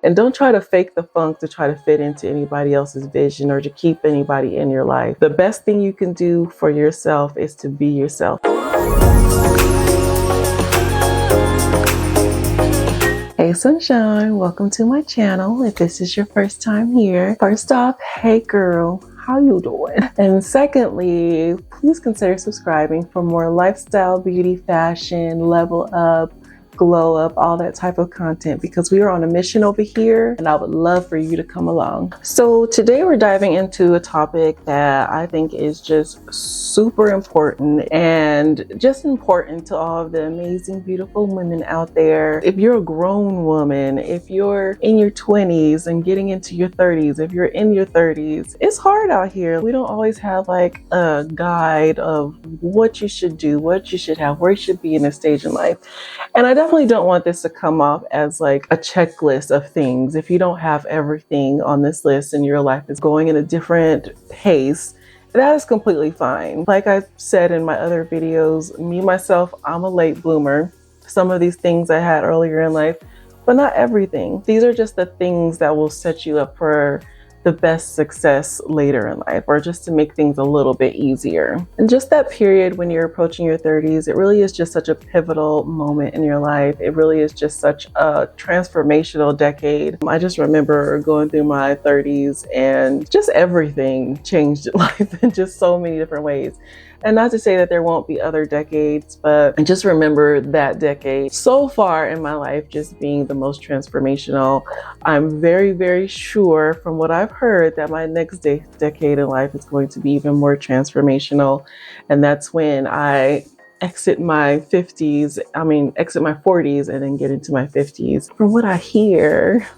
And don't try to fake the funk to try to fit into anybody else's vision or to keep anybody in your life. The best thing you can do for yourself is to be yourself. Hey sunshine, welcome to my channel. If this is your first time here, first off, hey girl, how you doing? And secondly, please consider subscribing for more lifestyle, beauty, fashion, level up, glow up, all that type of content, because we are on a mission over here and I would love for you to come along. So today we're diving into a topic that I think is just super important, and just important to all of the amazing, beautiful women out there. If you're a grown woman, if you're in your 20s and getting into your 30s, if you're in your 30s, it's hard out here. We don't always have like a guide of what you should do, what you should have, where you should be in a stage in life. And I definitely don't want this to come off as like a checklist of things. If you don't have everything on this list and your life is going in a different pace, that is completely fine. Like I said in my other videos, me, myself, I'm a late bloomer. Some of these things I had earlier in life, but not everything. These are just the things that will set you up for the best success later in life, or just to make things a little bit easier. And just that period when you're approaching your 30s, it really is just such a pivotal moment in your life. It really is just such a transformational decade. I just remember going through my 30s and just everything changed in life in just so many different ways. And not to say that there won't be other decades, but I just remember that decade so far in my life just being the most transformational. I'm very, very sure from what I've heard that my next decade in life is going to be even more transformational. And that's when I exit my 40s and then get into my 50s. From what I hear,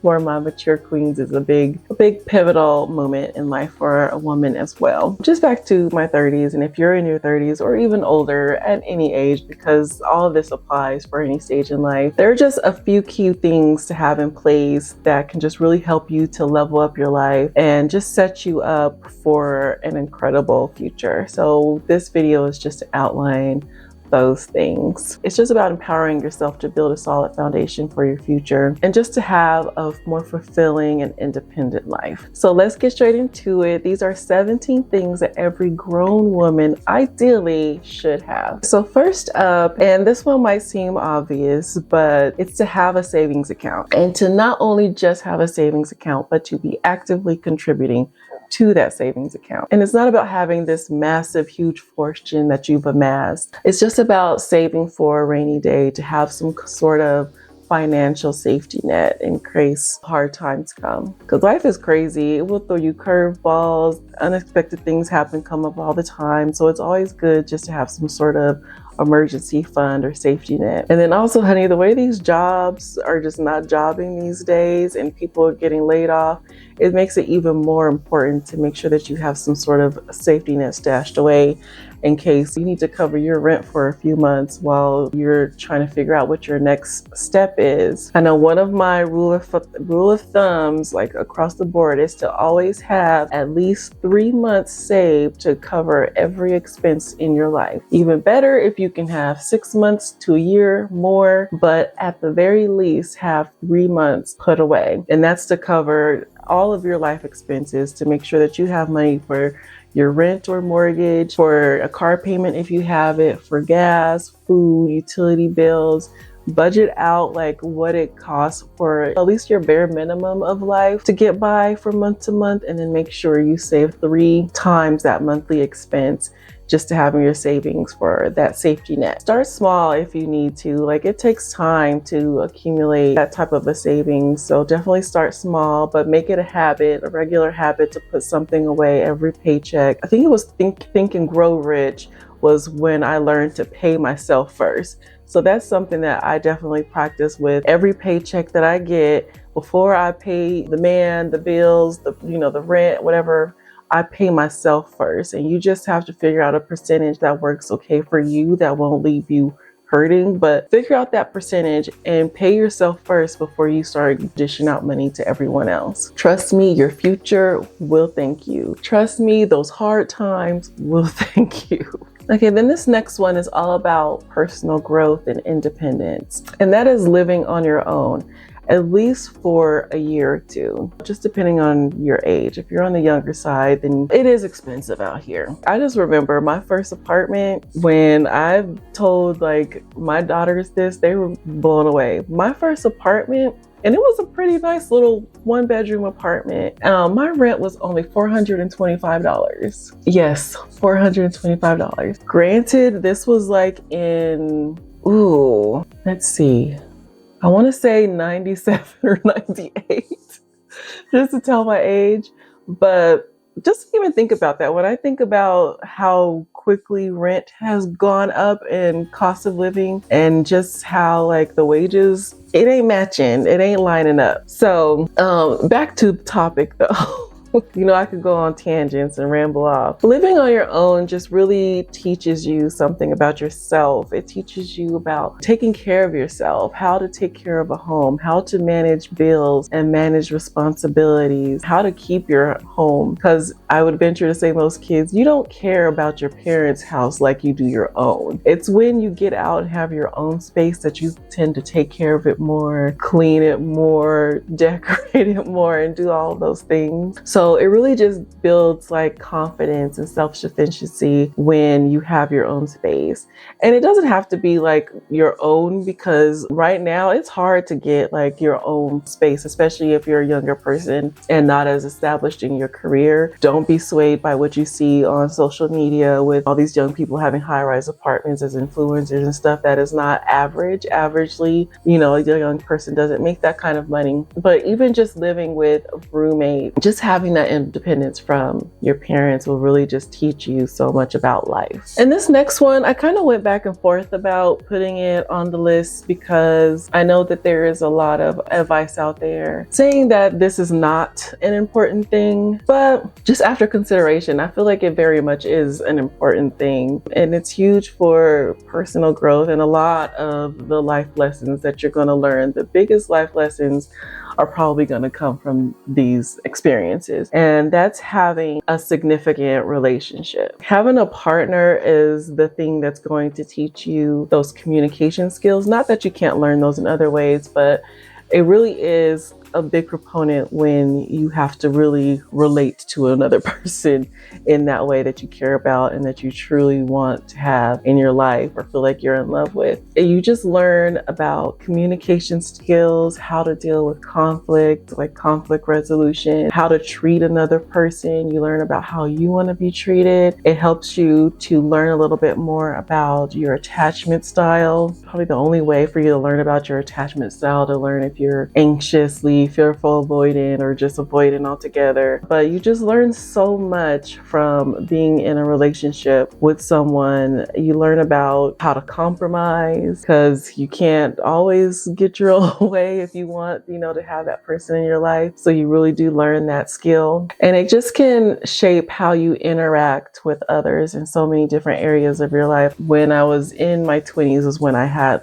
for my mature queens, is a big pivotal moment in life for a woman as well. Just back to my 30s, and if you're in your 30s or even older at any age, because all of this applies for any stage in life, there are just a few key things to have in place that can just really help you to level up your life and just set you up for an incredible future. So this video is just to outline those things. It's just about empowering yourself to build a solid foundation for your future and just to have a more fulfilling and independent life. So let's get straight into it. These are 17 things that every grown woman ideally should have. So first up, and this one might seem obvious, but it's to have a savings account, and to not only just have a savings account, but to be actively contributing to that savings account. And it's not about having this massive, huge fortune that you've amassed. It's just about saving for a rainy day, to have some sort of financial safety net in case hard times come. Because life is crazy. It will throw you curveballs. Unexpected things come up all the time. So it's always good just to have some sort of emergency fund or safety net. And then also, honey, the way these jobs are just not jobbing these days and people are getting laid off, it makes it even more important to make sure that you have some sort of safety net stashed away in case you need to cover your rent for a few months while you're trying to figure out what your next step is. I know one of my rule of thumbs, like across the board, is to always have at least 3 months saved to cover every expense in your life. Even better if you can have 6 months to a year more, but at the very least have 3 months put away. And that's to cover all of your life expenses, to make sure that you have money for your rent or mortgage, for a car payment if you have it, for gas, food, utility bills. Budget out like what it costs for at least your bare minimum of life to get by from month to month, and then make sure you save 3 times that monthly expense just to have in your savings for that safety net. Start small if you need to. Like, it takes time to accumulate that type of a savings. So definitely start small, but make it a habit, a regular habit, to put something away every paycheck. I think it was Think and Grow Rich was when I learned to pay myself first. So that's something that I definitely practice with every paycheck that I get. Before I pay the man, the bills, the rent, whatever, I pay myself first. And you just have to figure out a percentage that works okay for you, that won't leave you hurting, but figure out that percentage and pay yourself first before you start dishing out money to everyone else. Trust me, your future will thank you. Trust me, those hard times will thank you. Okay, then this next one is all about personal growth and independence, and that is living on your own. at least for a year or two, just depending on your age. If you're on the younger side, then it is expensive out here. I just remember my first apartment, when I told like my daughters this, they were blown away. My first apartment, and it was a pretty nice little 1-bedroom apartment. My rent was only $425. Yes, $425. Granted, this was like in, let's see, I want to say 97 or 98, just to tell my age. But just even think about that. When I think about how quickly rent has gone up and cost of living, and just how like the wages, it ain't matching, it ain't lining up. So back to the topic though. You know, I could go on tangents and ramble off. Living on your own just really teaches you something about yourself. It teaches you about taking care of yourself, how to take care of a home, how to manage bills and manage responsibilities, how to keep your home. Because I would venture to say most kids, you don't care about your parents' house like you do your own. It's when you get out and have your own space that you tend to take care of it more, clean it more, decorate it more, and do all of those things. So it really just builds like confidence and self-sufficiency when you have your own space. And it doesn't have to be like your own, because right now it's hard to get like your own space, especially if you're a younger person and not as established in your career. Don't be swayed by what you see on social media with all these young people having high-rise apartments as influencers and stuff. That is not average. Averagely, you know, a young person doesn't make that kind of money. But even just living with a roommate, just having that independence from your parents will really just teach you so much about life. And this next one, I kind of went back and forth about putting it on the list, because I know that there is a lot of advice out there saying that this is not an important thing, but just after consideration, I feel like it very much is an important thing, and it's huge for personal growth and a lot of the life lessons that you're going to learn. The biggest life lessons are probably going to come from these experiences, and that's having a significant relationship. Having a partner is the thing that's going to teach you those communication skills. Not that you can't learn those in other ways, but it really is a big proponent when you have to really relate to another person in that way that you care about and that you truly want to have in your life or feel like you're in love with. And you just learn about communication skills, how to deal with conflict, like conflict resolution, how to treat another person. You learn about how you want to be treated. It helps you to learn a little bit more about your attachment style. Probably the only way for you to learn about your attachment style, to learn if you're anxiously fearful, avoidant, or just avoidant altogether. But you just learn so much from being in a relationship with someone. You learn about how to compromise, because you can't always get your own way if you want, to have that person in your life. So you really do learn that skill, and it just can shape how you interact with others in so many different areas of your life. When I was in my 20s was when I had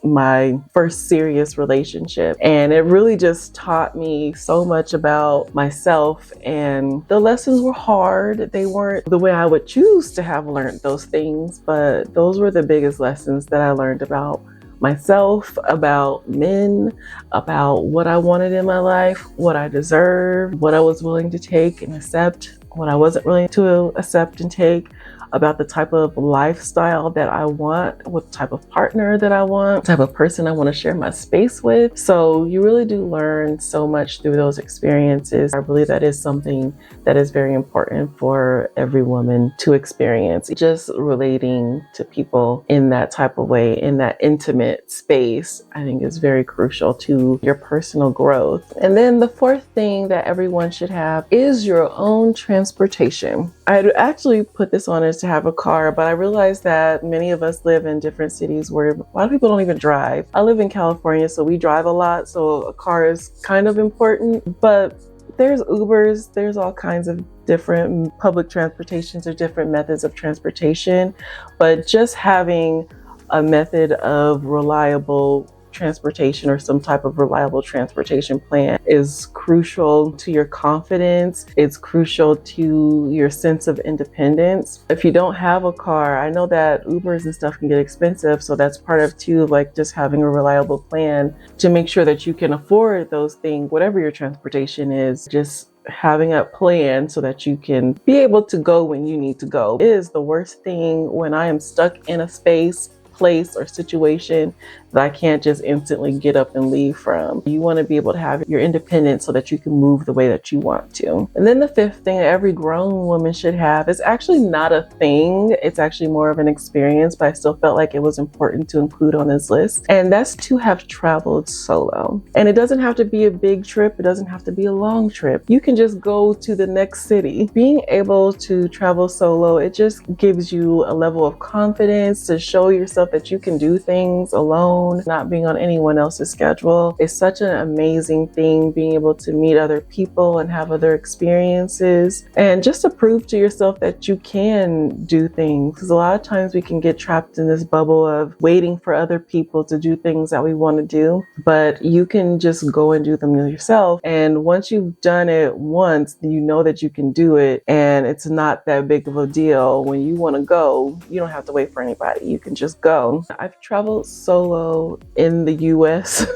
my first serious relationship, and it really just taught me so much about myself. And the lessons were hard. They weren't the way I would choose to have learned those things, but those were the biggest lessons that I learned about myself, about men, about what I wanted in my life, what I deserved, what I was willing to take and accept, what I wasn't willing to accept and take, about the type of lifestyle that I want, what type of partner that I want, type of person I want to share my space with. So you really do learn so much through those experiences. I believe that is something that is very important for every woman to experience. Just relating to people in that type of way, in that intimate space, I think is very crucial to your personal growth. And then the fourth thing that everyone should have is your own transportation. I'd actually put this on as to have a car, but I realized that many of us live in different cities where a lot of people don't even drive. I live in California, so we drive a lot, so a car is kind of important. But there's Ubers, there's all kinds of different public transportations or different methods of transportation, but just having a method of reliable transportation or some type of reliable transportation plan is crucial to your confidence. It's crucial to your sense of independence. If you don't have a car, I know that Ubers and stuff can get expensive, so that's part of too, like just having a reliable plan to make sure that you can afford those things, whatever your transportation is. Just having a plan so that you can be able to go when you need to go is the worst thing when I am stuck in a space, place, or situation that I can't just instantly get up and leave from. You want to be able to have your independence so that you can move the way that you want to. And then the fifth thing that every grown woman should have is actually not a thing. It's actually more of an experience, but I still felt like it was important to include on this list. And that's to have traveled solo. And it doesn't have to be a big trip. It doesn't have to be a long trip. You can just go to the next city. Being able to travel solo, it just gives you a level of confidence to show yourself that you can do things alone, not being on anyone else's schedule. It's such an amazing thing, being able to meet other people and have other experiences, and just to prove to yourself that you can do things. Because a lot of times we can get trapped in this bubble of waiting for other people to do things that we want to do, but you can just go and do them yourself. And once you've done it once, you know that you can do it, and it's not that big of a deal. When you want to go, you don't have to wait for anybody. You can just go. I've traveled solo in the US.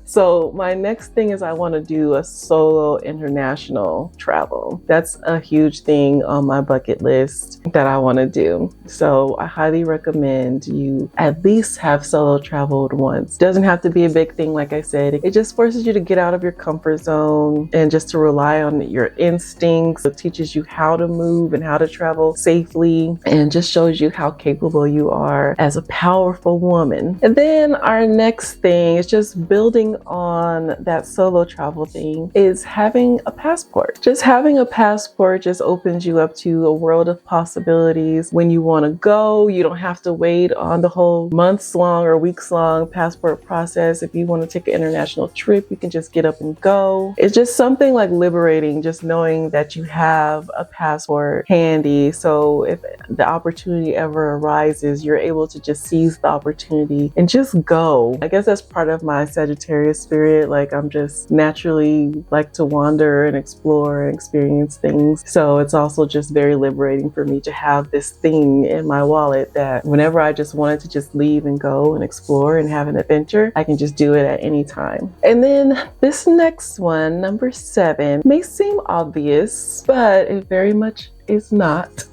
So my next thing is I want to do a solo international travel. That's a huge thing on my bucket list that I want to do. So I highly recommend you at least have solo traveled once. Doesn't have to be a big thing, like I said. It just forces you to get out of your comfort zone and just to rely on your instincts. It teaches you how to move and how to travel safely, and just shows you how capable you are as a powerful woman. And then our next thing is just building on that solo travel thing is having a passport. Just having a passport just opens you up to a world of possibilities. When you want to go, you don't have to wait on the whole months long or weeks long passport process. If you want to take an international trip, you can just get up and go. It's just something like liberating, just knowing that you have a passport handy. So if the opportunity ever arises, you're able to just seize the opportunity and just go. I guess that's part of my Sagittarius spirit. Like, I'm just naturally like to wander and explore and experience things. So it's also just very liberating for me to have this thing in my wallet that whenever I just wanted to just leave and go and explore and have an adventure, I can just do it at any time. And then this next one, number 7, may seem obvious, but it very much is not.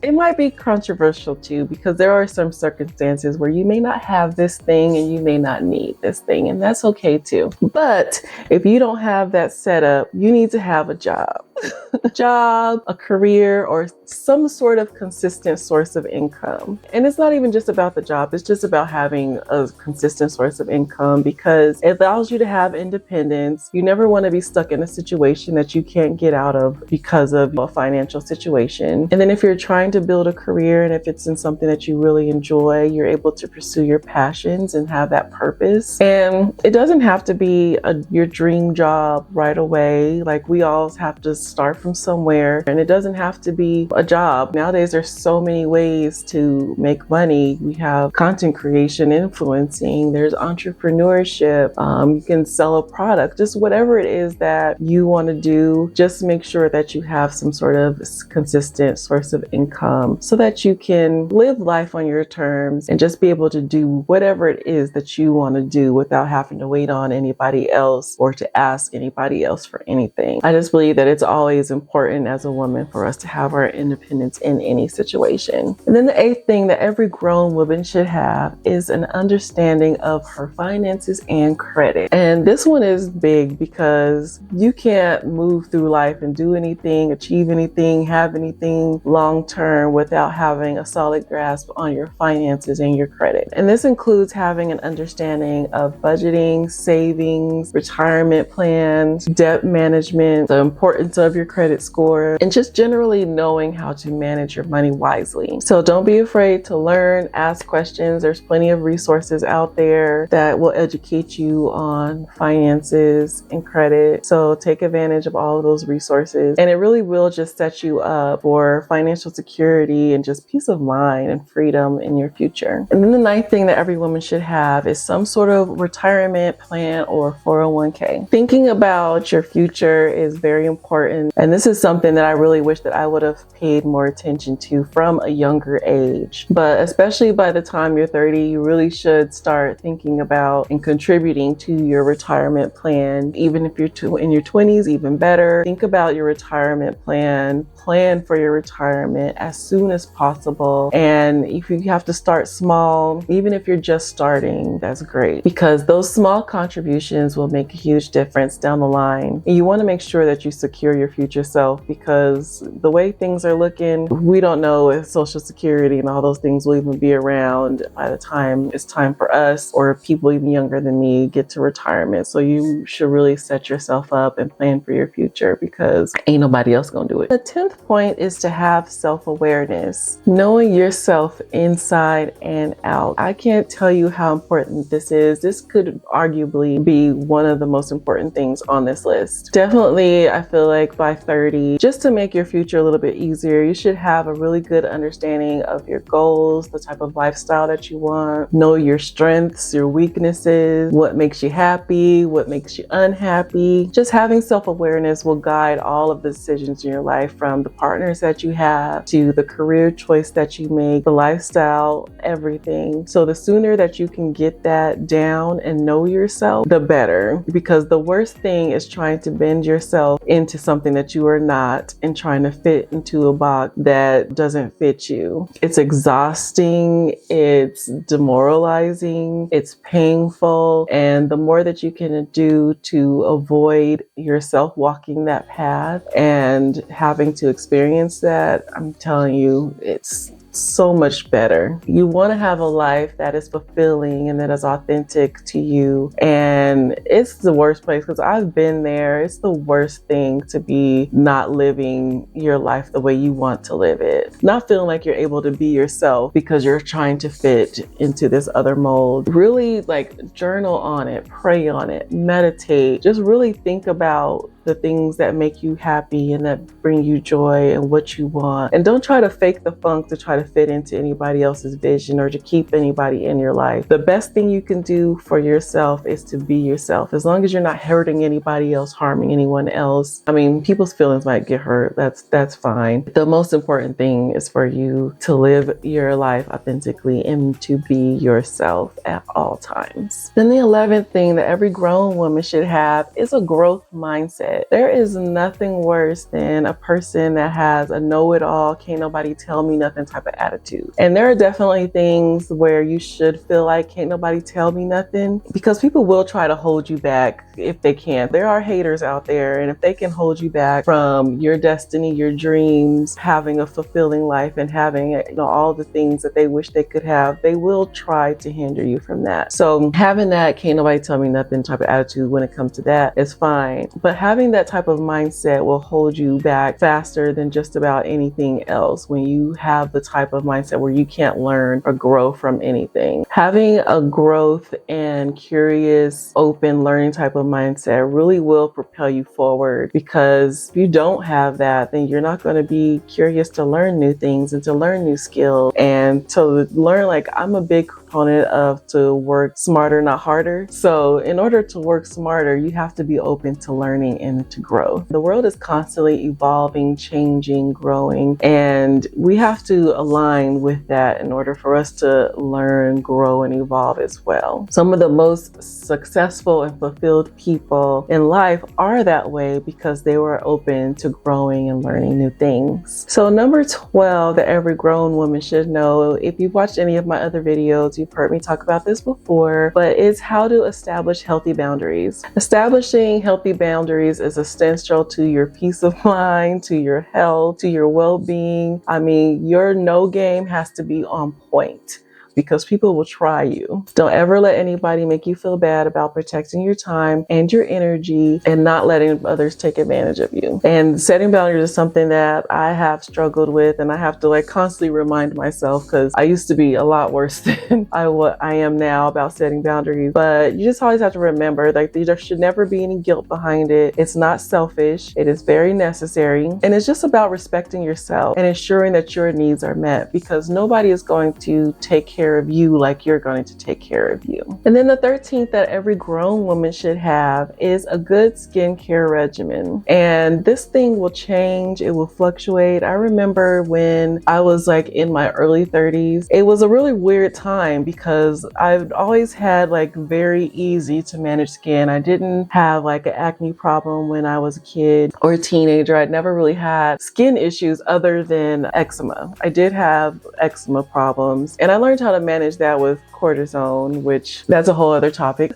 It might be controversial too, because there are some circumstances where you may not have this thing and you may not need this thing, and that's okay too. But if you don't have that setup, you need to have a job. A job, a career, or some sort of consistent source of income. And it's not even just about the job, it's just about having a consistent source of income, because it allows you to have independence. You never want to be stuck in a situation that you can't get out of because of a financial situation. And then if you're trying to build a career, and if it's in something that you really enjoy, you're able to pursue your passions and have that purpose. And it doesn't have to be your dream job right away. Like, we all have to start from somewhere, and it doesn't have to be a job. Nowadays, there's so many ways to make money. We have content creation, influencing, there's entrepreneurship, you can sell a product, just whatever it is that you want to do. Just make sure that you have some sort of consistent source of income so that you can live life on your terms and just be able to do whatever it is that you want to do without having to wait on anybody else or to ask anybody else for anything. I just believe that it's always important as a woman for us to have our independence in any situation. And then the 8th thing that every grown woman should have is an understanding of her finances and credit. And this one is big because you can't move through life and do anything, achieve anything, have anything long term without having a solid grasp on your finances and your credit. And this includes having an understanding of budgeting, savings, retirement plans, debt management, the importance of of your credit score, and just generally knowing how to manage your money wisely. So don't be afraid to learn, ask questions. There's plenty of resources out there that will educate you on finances and credit. So take advantage of all of those resources, and it really will just set you up for financial security and just peace of mind and freedom in your future. And then the ninth thing that every woman should have is some sort of retirement plan or 401k. Thinking about your future is very important, and this is something that I really wish that I would have paid more attention to from a younger age. But especially by the time you're 30, you really should start thinking about and contributing to your retirement plan. Even if you're in your 20s, even better. Think about your retirement plan for your retirement as soon as possible. And if you have to start small, even if you're just starting, that's great, because those small contributions will make a huge difference down the line. And you want to make sure that you secure your future self, because the way things are looking, we don't know if Social Security and all those things will even be around by the time it's time for us or people even younger than me get to retirement. So you should really set yourself up and plan for your future, because ain't nobody else gonna do it. The 10th point is to have self-awareness, knowing yourself inside and out. I can't tell you how important this is. This could arguably be one of the most important things on this list. Definitely, I feel like by 30, just to make your future a little bit easier, you should have a really good understanding of your goals, the type of lifestyle that you want, know your strengths, your weaknesses, what makes you happy, what makes you unhappy. Just having self-awareness will guide all of the decisions in your life, from the partners that you have to the career choice that you make, the lifestyle, everything. So the sooner that you can get that down and know yourself, the better, because the worst thing is trying to bend yourself into something that you are not and trying to fit into a box that doesn't fit you. It's exhausting, it's demoralizing, it's painful, and the more that you can do to avoid yourself walking that path and having to experience that, I'm telling you, it's so much better. You want to have a life that is fulfilling and that is authentic to you. And it's the worst place, because I've been there. It's the worst thing to be not living your life the way you want to live it. Not feeling like you're able to be yourself because you're trying to fit into this other mold. Really, like, journal on it, pray on it, meditate. Just really think about the things that make you happy and that bring you joy and what you want. And don't try to fake the funk to try to fit into anybody else's vision or to keep anybody in your life. The best thing you can do for yourself is to be yourself. As long as you're not hurting anybody else, harming anyone else. I mean, people's feelings might get hurt. That's fine. The most important thing is for you to live your life authentically and to be yourself at all times. Then the 11th thing that every grown woman should have is a growth mindset. There is nothing worse than a person that has a know-it-all, can't nobody tell me nothing type of attitude. And there are definitely things where you should feel like can't nobody tell me nothing, because people will try to hold you back if they can. There are haters out there, and if they can hold you back from your destiny, your dreams, having a fulfilling life and having, all the things that they wish they could have, they will try to hinder you from that. So having that can't nobody tell me nothing type of attitude when it comes to that is fine. But having that type of mindset will hold you back faster than just about anything else. When you have the type of mindset where you can't learn or grow from anything, having a growth and curious, open, learning type of mindset really will propel you forward, because if you don't have that, then you're not going to be curious to learn new things and to learn new skills and to learn. Like, I'm a big proponent of to work smarter, not harder. So in order to work smarter, you have to be open to learning and to grow. The world is constantly evolving, changing, growing, and we have to align with that in order for us to learn, grow, and evolve as well. Some of the most successful and fulfilled people in life are that way because they were open to growing and learning new things. So number 12 that every grown woman should know, if you've watched any of my other videos, you've heard me talk about this before, but it's how to establish healthy boundaries. Establishing healthy boundaries is essential to your peace of mind, to your health, to your well-being. I mean, your no game has to be on point. because people will try you. Don't ever let anybody make you feel bad about protecting your time and your energy and not letting others take advantage of you. And setting boundaries is something that I have struggled with, and I have to constantly remind myself, because I used to be a lot worse than I am now about setting boundaries. But you just always have to remember, there should never be any guilt behind it. It's not selfish. It is very necessary. And it's just about respecting yourself and ensuring that your needs are met, because nobody is going to take care of you like you're going to take care of you. And then the 13th that every grown woman should have is a good skincare regimen. And this thing will change. It will fluctuate. I remember when I was in my early 30s, it was a really weird time because I've always had very easy to manage skin. I didn't have an acne problem when I was a kid or a teenager. I'd never really had skin issues other than eczema. I did have eczema problems, and I learned how to manage that with cortisone, which that's a whole other topic.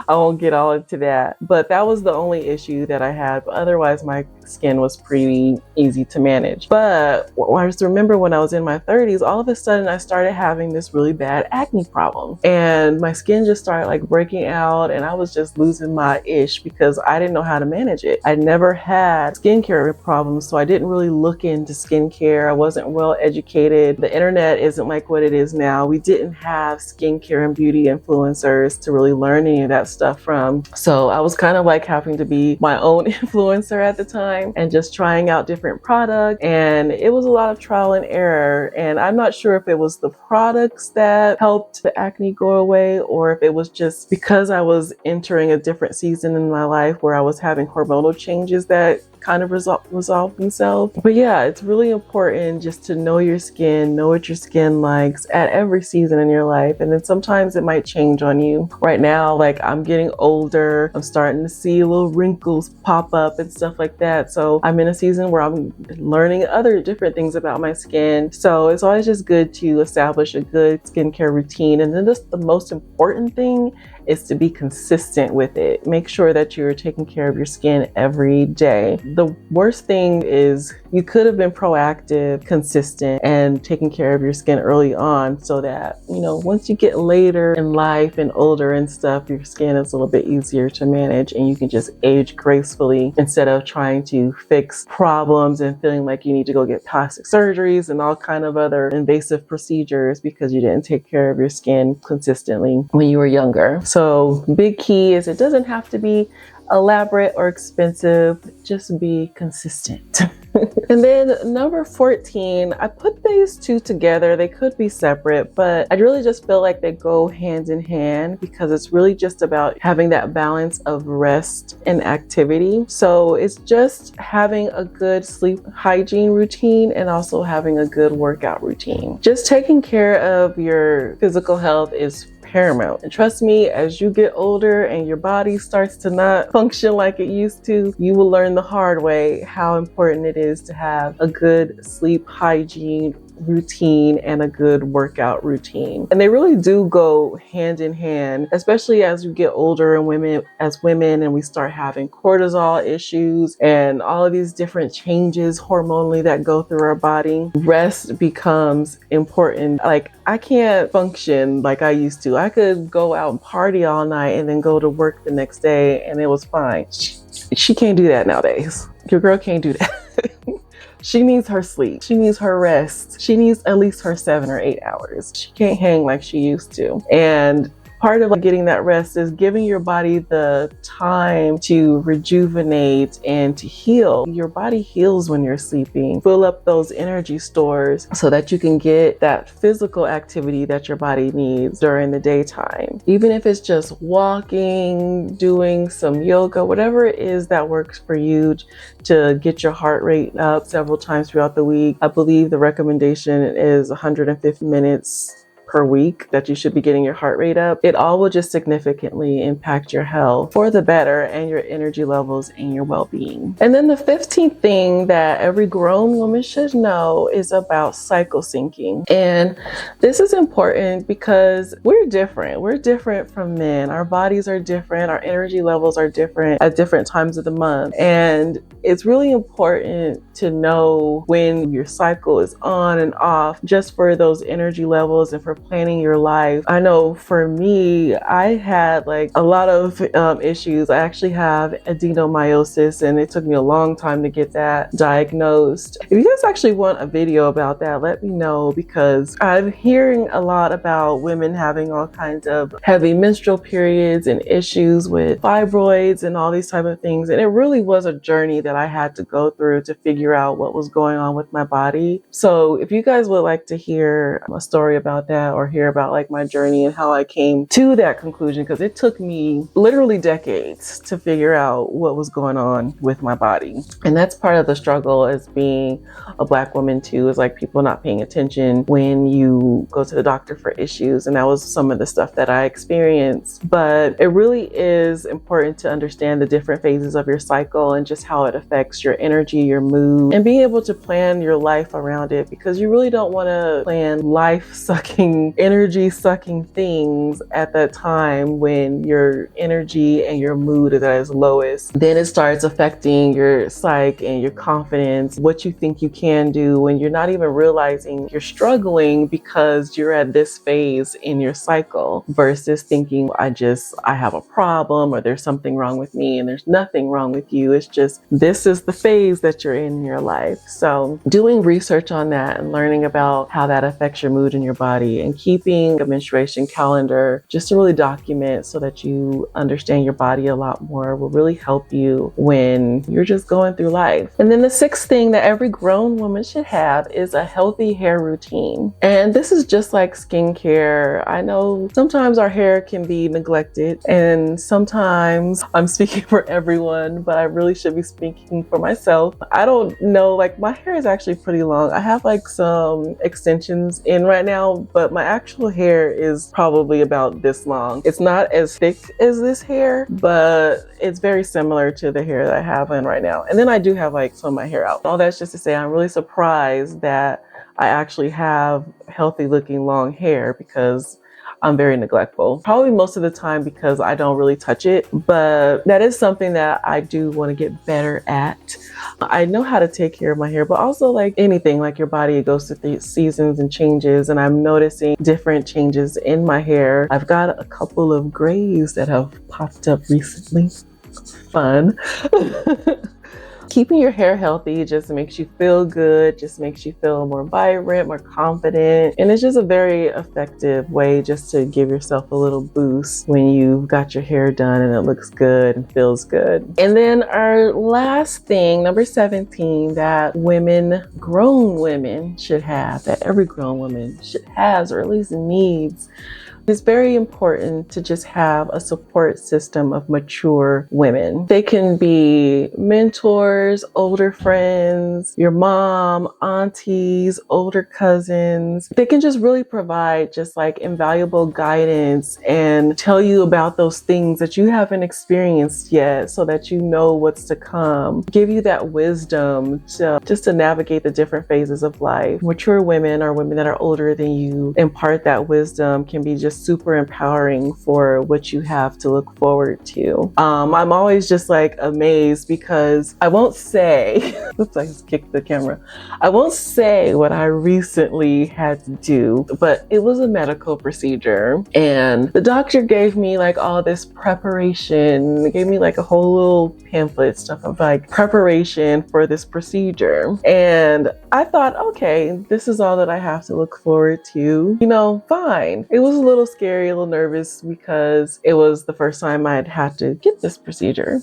I won't get all into that, but that was the only issue that I had. But otherwise, my skin was pretty easy to manage. But I just remember when I was in my 30s, all of a sudden I started having this really bad acne problem, and my skin just started breaking out, and I was just losing my ish because I didn't know how to manage it. I never had skincare problems, so I didn't really look into skincare. I wasn't well educated. The internet isn't like what it is now. We didn't have skincare and beauty influencers to really learn any of that stuff from. So I was kind of having to be my own influencer at the time and just trying out different products. And it was a lot of trial and error. And I'm not sure if it was the products that helped the acne go away, or if it was just because I was entering a different season in my life where I was having hormonal changes that kind of resolve themselves. But yeah, it's really important just to know your skin, know what your skin likes at every season in your life. And then sometimes it might change on you. Right now, I'm getting older, I'm starting to see little wrinkles pop up and stuff like that. So I'm in a season where I'm learning other different things about my skin. So it's always just good to establish a good skincare routine. And then the most important thing is to be consistent with it. Make sure that you're taking care of your skin every day. The worst thing is you could have been proactive, consistent, and taking care of your skin early on, so that, once you get later in life and older and stuff, your skin is a little bit easier to manage and you can just age gracefully instead of trying to fix problems and feeling like you need to go get plastic surgeries and all kind of other invasive procedures because you didn't take care of your skin consistently when you were younger. So big key is it doesn't have to be elaborate or expensive, just be consistent. And then number 14, I put these two together. They could be separate, but I really just feel like they go hand in hand because it's really just about having that balance of rest and activity. So it's just having a good sleep hygiene routine and also having a good workout routine. Just taking care of your physical health is paramount. And trust me, as you get older and your body starts to not function like it used to, you will learn the hard way how important it is to have a good sleep hygiene routine and a good workout routine. And they really do go hand in hand, especially as you get older and women and we start having cortisol issues and all of these different changes hormonally that go through our body. Rest becomes important. I can't function like I used to. I could go out and party all night and then go to work the next day and it was fine. She can't do that nowadays. Your girl can't do that. She needs her sleep. She needs her rest. She needs at least her 7 or 8 hours. She can't hang like she used to. And part of getting that rest is giving your body the time to rejuvenate and to heal. Your body heals when you're sleeping. Fill up those energy stores so that you can get that physical activity that your body needs during the daytime. Even if it's just walking, doing some yoga, whatever it is that works for you to get your heart rate up several times throughout the week. I believe the recommendation is 150 minutes per week that you should be getting your heart rate up. It all will just significantly impact your health for the better and your energy levels and your well-being. And then the 15th thing that every grown woman should know is about cycle syncing. And this is important because we're different. We're different from men. Our bodies are different. Our energy levels are different at different times of the month. And it's really important to know when your cycle is on and off, just for those energy levels and for planning your life. I know for me, I had like a lot of issues. I actually have adenomyosis, and it took me a long time to get that diagnosed. If you guys actually want a video about that, let me know, because I'm hearing a lot about women having all kinds of heavy menstrual periods and issues with fibroids and all these type of things. And it really was a journey that I had to go through to figure out what was going on with my body. So if you guys would like to hear a story about that, or hear about like my journey and how I came to that conclusion, because it took me literally decades to figure out what was going on with my body. And that's part of the struggle as being a Black woman too, is like people not paying attention when you go to the doctor for issues. And that was some of the stuff that I experienced. But it really is important to understand the different phases of your cycle and just how it affects your energy, your mood, and being able to plan your life around it, because you really don't want to plan life-sucking, energy-sucking things at that time when your energy and your mood is at its lowest. Then it starts affecting your psyche and your confidence, what you think you can do, when you're not even realizing you're struggling because you're at this phase in your cycle, versus thinking, I have a problem, or there's something wrong with me. And there's nothing wrong with you. It's just, this is the phase that you're in your life. So doing research on that and learning about how that affects your mood and your body, and keeping a menstruation calendar just to really document so that you understand your body a lot more, will really help you when you're just going through life. And then the sixth thing that every grown woman should have is a healthy hair routine. And this is just like skincare. I know sometimes our hair can be neglected, and sometimes I'm speaking for everyone, but I really should be speaking for myself. I don't know, like my hair is actually pretty long. I have like some extensions in right now, but my actual hair is probably about this long. It's not as thick as this hair, but it's very similar to the hair that I have in right now. And then I do have like some of my hair out. All that's just to say, I'm really surprised that I actually have healthy looking long hair, because I'm very neglectful. Probably most of the time because I don't really touch it, but that is something that I do want to get better at. I know how to take care of my hair, but also like anything, like your body, it goes through seasons and changes, and I'm noticing different changes in my hair. I've got a couple of grays that have popped up recently. Fun. Keeping your hair healthy just makes you feel good, just makes you feel more vibrant, more confident. And it's just a very effective way just to give yourself a little boost when you've got your hair done and it looks good and feels good. And then our last thing, number 17, that grown women should have, that every grown woman should have, or at least needs. It's very important to just have a support system of mature women. They can be mentors, older friends, your mom, aunties, older cousins. They can just really provide just like invaluable guidance and tell you about those things that you haven't experienced yet, so that you know what's to come. Give you that wisdom to navigate the different phases of life. Mature women, or women that are older than you, impart that wisdom, can be just super empowering for what you have to look forward to. I'm always just like amazed, because I won't say, oops, I just kicked the camera. I won't say what I recently had to do, but it was a medical procedure, and the doctor gave me like all this preparation. They gave me like a whole little pamphlet stuff of like preparation for this procedure. And I thought, okay, this is all that I have to look forward to. Fine. It was a little scary, a little nervous, because it was the first time I'd had to get this procedure.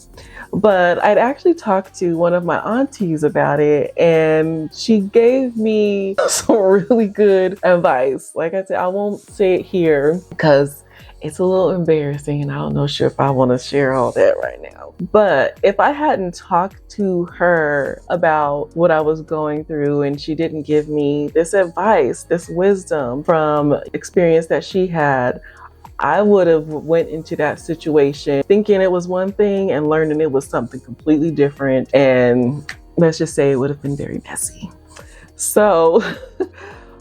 But I'd actually talked to one of my aunties about it, and she gave me some really good advice. Like I said, I won't say it here because it's a little embarrassing, and I don't know sure if I want to share all that right now. But if I hadn't talked to her about what I was going through, and she didn't give me this advice, this wisdom from experience that she had, I would have went into that situation thinking it was one thing and learning it was something completely different. And let's just say it would have been very messy. So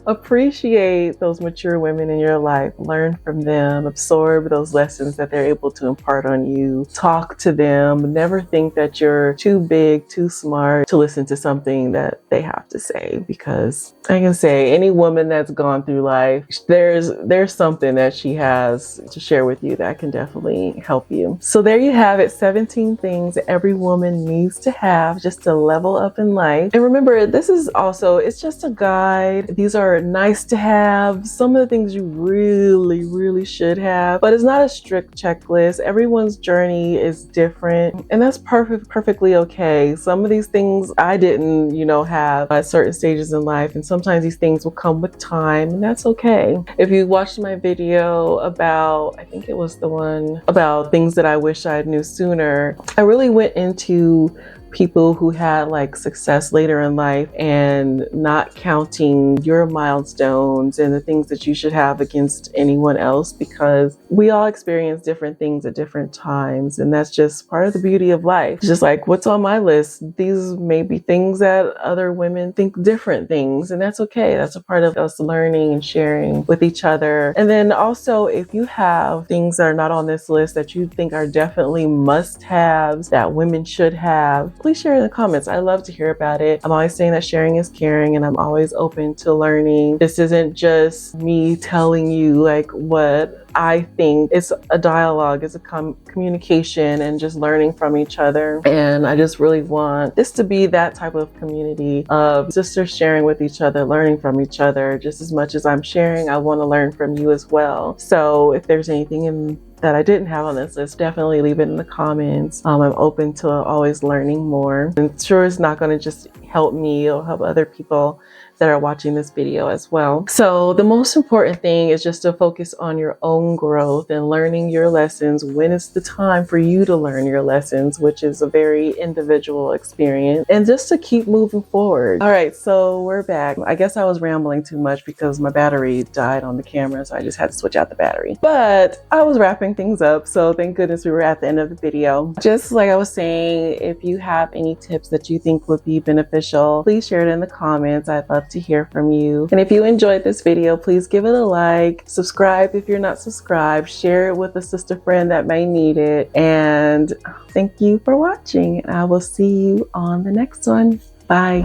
appreciate those mature women in your life. Learn from them, absorb those lessons that they're able to impart on you. Talk to them. Never think that you're too big, too smart to listen to something that they have to say, because I can say any woman that's gone through life, there's something that she has to share with you that can definitely help you. So there you have it, 17 things every woman needs to have just to level up in life. And remember, this is also, it's just a guide. These are nice to have. Some of the things you really should have, but it's not a strict checklist. Everyone's journey is different, and that's perfectly okay. Some of these things I didn't, have at certain stages in life, and sometimes these things will come with time, and that's okay. If you watched my video about, I think it was the one about things that I wish I knew sooner, I really went into people who had like success later in life and not counting your milestones and the things that you should have against anyone else, because we all experience different things at different times, and that's just part of the beauty of life. It's just like, what's on my list? These may be things that other women think different things, and that's okay. That's a part of us learning and sharing with each other. And then also, if you have things that are not on this list that you think are definitely must-haves that women should have, please share in the comments. I love to hear about it. I'm always saying that sharing is caring, and I'm always open to learning. This isn't just me telling you like what I think. It's a dialogue, it's a communication, and just learning from each other. And I just really want this to be that type of community of sisters sharing with each other, learning from each other. Just as much as I'm sharing, I want to learn from you as well. So if there's anything that I didn't have on this list, definitely leave it in the comments. I'm open to always learning more. And sure, it's not going to just help me, it'll help other people that are watching this video as well. So the most important thing is just to focus on your own growth and learning your lessons when it's the time for you to learn your lessons, which is a very individual experience, and just to keep moving forward. All right, so we're back. I guess I was rambling too much because my battery died on the camera, so I just had to switch out the battery. But I was wrapping things up, so thank goodness we were at the end of the video. Just like I was saying, if you have any tips that you think would be beneficial, please share it in the comments. I'd love to hear from you. And if you enjoyed this video, please give it a like, subscribe if you're not subscribed, share it with a sister friend that may need it, and thank you for watching. I will see you on the next one. Bye.